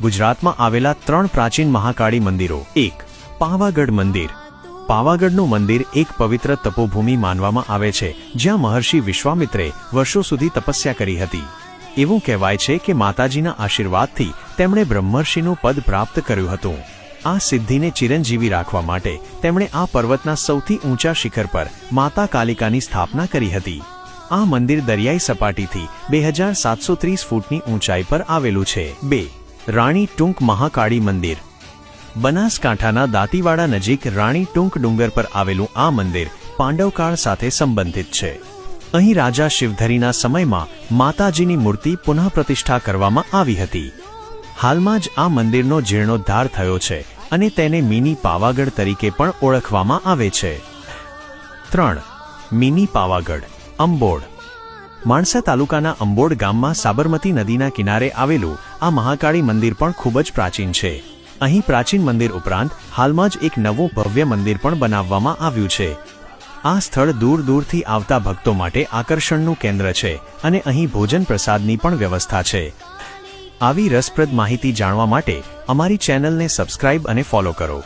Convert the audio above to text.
ગુજરાતમાં આવેલા 3 પ્રાચીન મહાકાળી મંદિરો। 1. પાવાગઢ મંદિર। પાવાગઢનું મંદિર એક પવિત્ર તપોભૂમિ માનવામાં આવે છે, જ્યાં મહર્ષિ વિશ્વામિત્રે વર્ષો સુધી તપસ્યા કરી હતી। એવું કહેવાય છે કે માતાજીના આશીર્વાદથી તેમણે બ્રહ્મર્ષિનું પદ પ્રાપ્ત કર્યું હતું। આ સિદ્ધિને ચિરંજીવી રાખવા માટે તેમણે આ પર્વતના સૌથી ઊંચા શિખર પર માતા કાલિકાની સ્થાપના કરી હતી। આ મંદિર દરિયાઈ સપાટીથી 2730 ફૂટની ઊંચાઈ પર આવેલું છે। 2. રાણી ટૂંક મહાકાળી મંદિર। બનાસકાંઠાના દાંતીવાડા નજીક રાણી ટૂંક ડુંગર પર આવેલું આ મંદિર પાંડવકાળ સાથે સંબંધિત છે। અહીં રાજા શિવધરીના સમયમાં માતાજીની મૂર્તિ પુનઃપ્રતિષ્ઠા કરવામાં આવી હતી। હાલમાં જ આ મંદિરનો જીર્ણોદ્ધાર થયો છે અને તેને મિની પાવાગઢ તરીકે પણ ઓળખવામાં આવે છે। 3. મિની પાવાગઢ અંબોડ। માણસા તાલુકાના અંબોડ ગામમાં સાબરમતી નદીના કિનારે આવેલું આ મહાકાળી મંદિર પણ ખૂબ જ પ્રાચીન છે। અહીં પ્રાચીન મંદિર ઉપરાંત હાલમાં જ એક નવું ભવ્ય મંદિર પણ બનાવવામાં આવ્યું છે। આ સ્થળ દૂર દૂરથી આવતા ભક્તો માટે આકર્ષણનું કેન્દ્ર છે અને અહીં ભોજન પ્રસાદની પણ વ્યવસ્થા છે। આવી રસપ્રદ માહિતી જાણવા માટે અમારી ચેનલને સબસ્ક્રાઇબ અને ફોલો કરો।